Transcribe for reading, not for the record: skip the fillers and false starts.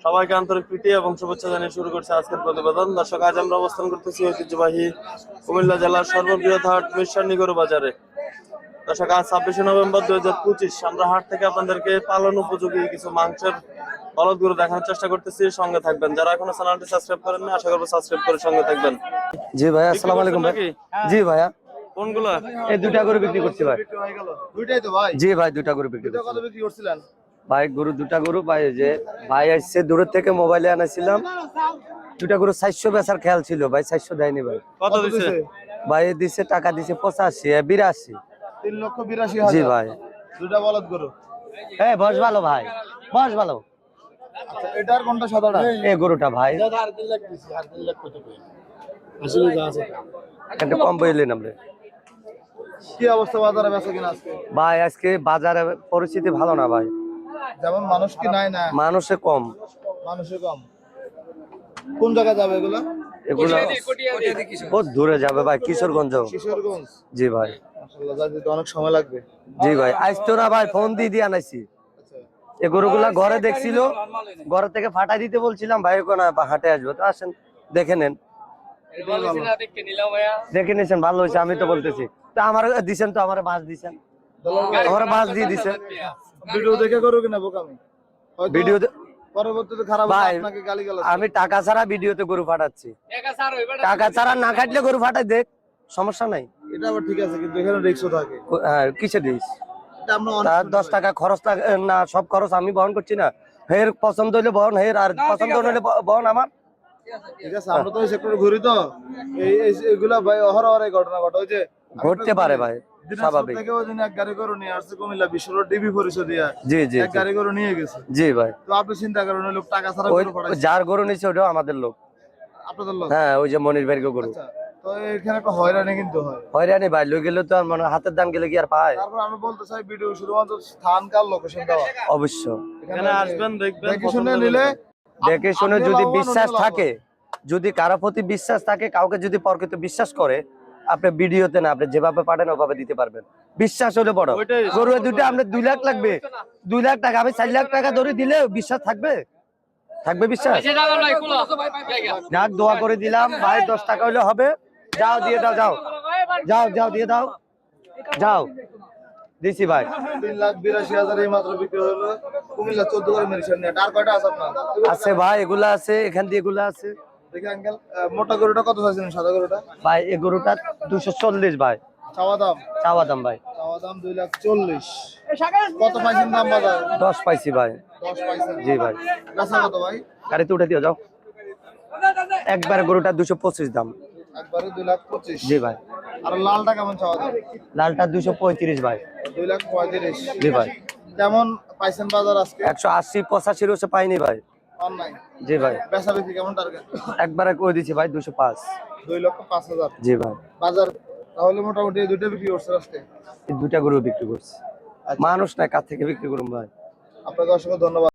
সবাইকে আন্তরিক প্রীতি এবং শুভেচ্ছা জানিয়ে শুরু করছে আজকের প্রতিবেদন। দর্শক, আজ আমরা অবস্থান করতেছি ঐতিহ্যবাহী কুমিল্লা জেলার সর্ববৃহৎ হাট মিরসানি গরু বাজারে। দর্শক, আজ 26শে নভেম্বর 2025 আমরা হাট থেকে আপনাদেরকে পালন উপযোগী কিছু মাংসের বলদ গরু দেখানোর চেষ্টা করতেছি। সঙ্গে থাকবেন। যারা এখনো চ্যানেলটি সাবস্ক্রাইব করেননি, আশা করবো সাবস্ক্রাইব করে সঙ্গে থাকবেন। জি ভাই, আসসালামু আলাইকুম ভাই। জি ভাইয়া, কোনগুলা? এই দুটা গরু বিক্রি করছি ভাই। দুইটাই তো ভাই। জি ভাই, দুটা গরু বিক্রি দুটো করছি কত বিক্রি করছিলেন? ভাই। গরু দুটা গরু ভাই, যে ভাই আসছে দূর থেকে মোবাইলে আনাছিলাম। দুটা গরু 400 বেচার খেয়াল ছিল ভাই, 400 দেয়নি ভাই। কত দিছে? ভাই দিছে টাকা দিছে 85 82। 3,82,000। জি ভাই। দুটা বলদ গরু। হ্যাঁ, বস ভালো ভাই, বস ভালো। আচ্ছা, এটার কোনটা সাদাটা? এই গরুটা ভাই একটা কম বইলেন আমরা। কি অবস্থা বাজারে বেচা কিনা আজকে? ভাই আজকে বাজারে পরিস্থিতি ভালো না ভাই, যেমন মানুষ কি নাই না? মানুষে কম, মানুষে কম। কোন জায়গায় যাবে এগুলো? এগুলো বহুত দূরে যাবে ভাই, কিশোরগঞ্জ। কিশোরগঞ্জ। জি ভাই। মাশাআল্লাহ, যাইতে তো অনেক সময় লাগবে। জি ভাই, আজ তো না ভাই, ফোন দিয়ে আনাইছি। এই গরুগুলা ঘরে দেখছিল, ঘরে থেকে ফাটাই দিতে বলছিলাম ভাই, কোন হাটে আসবো, তো আসেন দেখে নেন। দেখে নিয়েছেন, ভালো হয়েছে। আমি তো বলতেছি তো আমার দিছেন, তো আমার বাস দিছেন, আমার বাস দিয়ে দিছেন। ভিডিও দেখে করো কিনা বোকামি? ভিডিও পরবর্তীতে খারাপ হলে ভাই, আপনাকে গালিগালাজ। আমি টাকা ছাড়া ভিডিওতে গরু ফাটাচ্ছি। টাকা ছাড়া না কাটলে গরু ফাটাই দেখ, সমস্যা নাই। এটা আবার ঠিক আছে, কিন্তু এখানে রিস্কও থাকে। হ্যাঁ, কিসের দিস? এটা আমরা তার 10 টাকা খরচ লাগে না, সব খরচ আমি বহন করছি না। হের পছন্দ হইলে বহন, হের আর পছন্দ হইলে বহন আমার। ঠিক আছে, আমরা তো ওই সেক্টরে ঘুরি, তো এইগুলা ভাই অহরহ ঘটনা ঘটে। ওই যে ঘটতে পারে ভাই, স্বাভাবিক। থেকে ওই দিন এক গাড়ি করে নিয়ে আসছে কুমিল্লা বিশ্ব রোড ডিবি পরিষদ দিয়া। জি জি এক গাড়ি করে নিয়ে গেছে। জি ভাই। তো আপনি চিন্তা করেন, ওই লোক টাকা ছাড়া ওই গরু পাঠাইছে। যার গরু নিচ্ছে ওটাও আমাদের লোক। আপনাদের লোক? হ্যাঁ, ওই যে মনির ভাইয়ের গরু। আচ্ছা, তো এখানে একটা হয়রানি কিন্তু হয়। হয়রানি ভাই, লই গেলে তো আর মানে হাতের দাম গেলে কি আর পায়? তারপর আমি বলতে চাই, ভিডিও শুধুমাত্র স্থান কার লোকেশন দেওয়া। অবশ্য এখানে আসবেন, দেখবেন, দেখে শুনে নিলে, দেখে শুনে আপনি যদি লাভবান, বিশ্বাস উনিও থাকে, যদি কারো প্রতি বিশ্বাস থাকে, কাউকে যদি প্রকৃত বিশ্বাস করে, আপনি ভিডিওতে না, আপনি যেভাবে পারেন ওভাবে দিতে পারবেন। বিশ্বাস হলে বড়। গরু দুটো আপনার 2 লাখ লাগবে, 2 লাখ টাকা, আমি 4 লাখ টাকা ধরে দিলে বিশ্বাস থাকবে? থাকবে বিশ্বাস? যাক, দোয়া করে দিলাম ভাই, 10 টাকা হলে হবে। যাও দিয়ে দাও, যাও যাও যাও দিয়ে দাও, যাও দিছি ভাই। 3,82,000 এই মাত্র বিক্রি হলো কুমিল্লা 14 করে মেডিসিন নিয়ে। আর কয়টা আছে আপনার? আছে ভাই, এগুলা আছে, এখান দিয়ে এগুলা আছে। দেখি আঙ্কেল, মোটা গরুটা কত চাইছেন? সাদা গরুটা ভাই এই গরুটা 240 ভাই, চাওয়া দাম। চাওয়া দাম ভাই। চাওয়া দাম 2,40,000। কত পাইছেন দাম বাজার? 10 পাইছি ভাই। 10 পাইছেন। জি ভাই। বেচা কত ভাই? গাড়িতে উঠে দিও, যাও। একবারে গরুটা 225 দাম। একবারে 2,25,000। জি ভাই। আর লালটা কেমন চাওয়া দাম? লালটা 235 ভাই। 2,35,000। জি ভাই। কেমন পাইছেন বাজার আজকে? 180 85 রয়েছে, পাইনি ভাই। অনলাইন। জি ভাই। বেচা বিক্রি কেমন টার্গেট? একবারে কই দিছি ভাই 205। 2,05,000। জি ভাই। বাজার তাহলে মোটামুটি এই দুটো বিক্রি করছে আজকে। এই দুটা গরু বিক্রি করছি। মানুষ নাই, কার থেকে বিক্রি করুম ভাই? আপনাকে অসংখ্য ধন্যবাদ।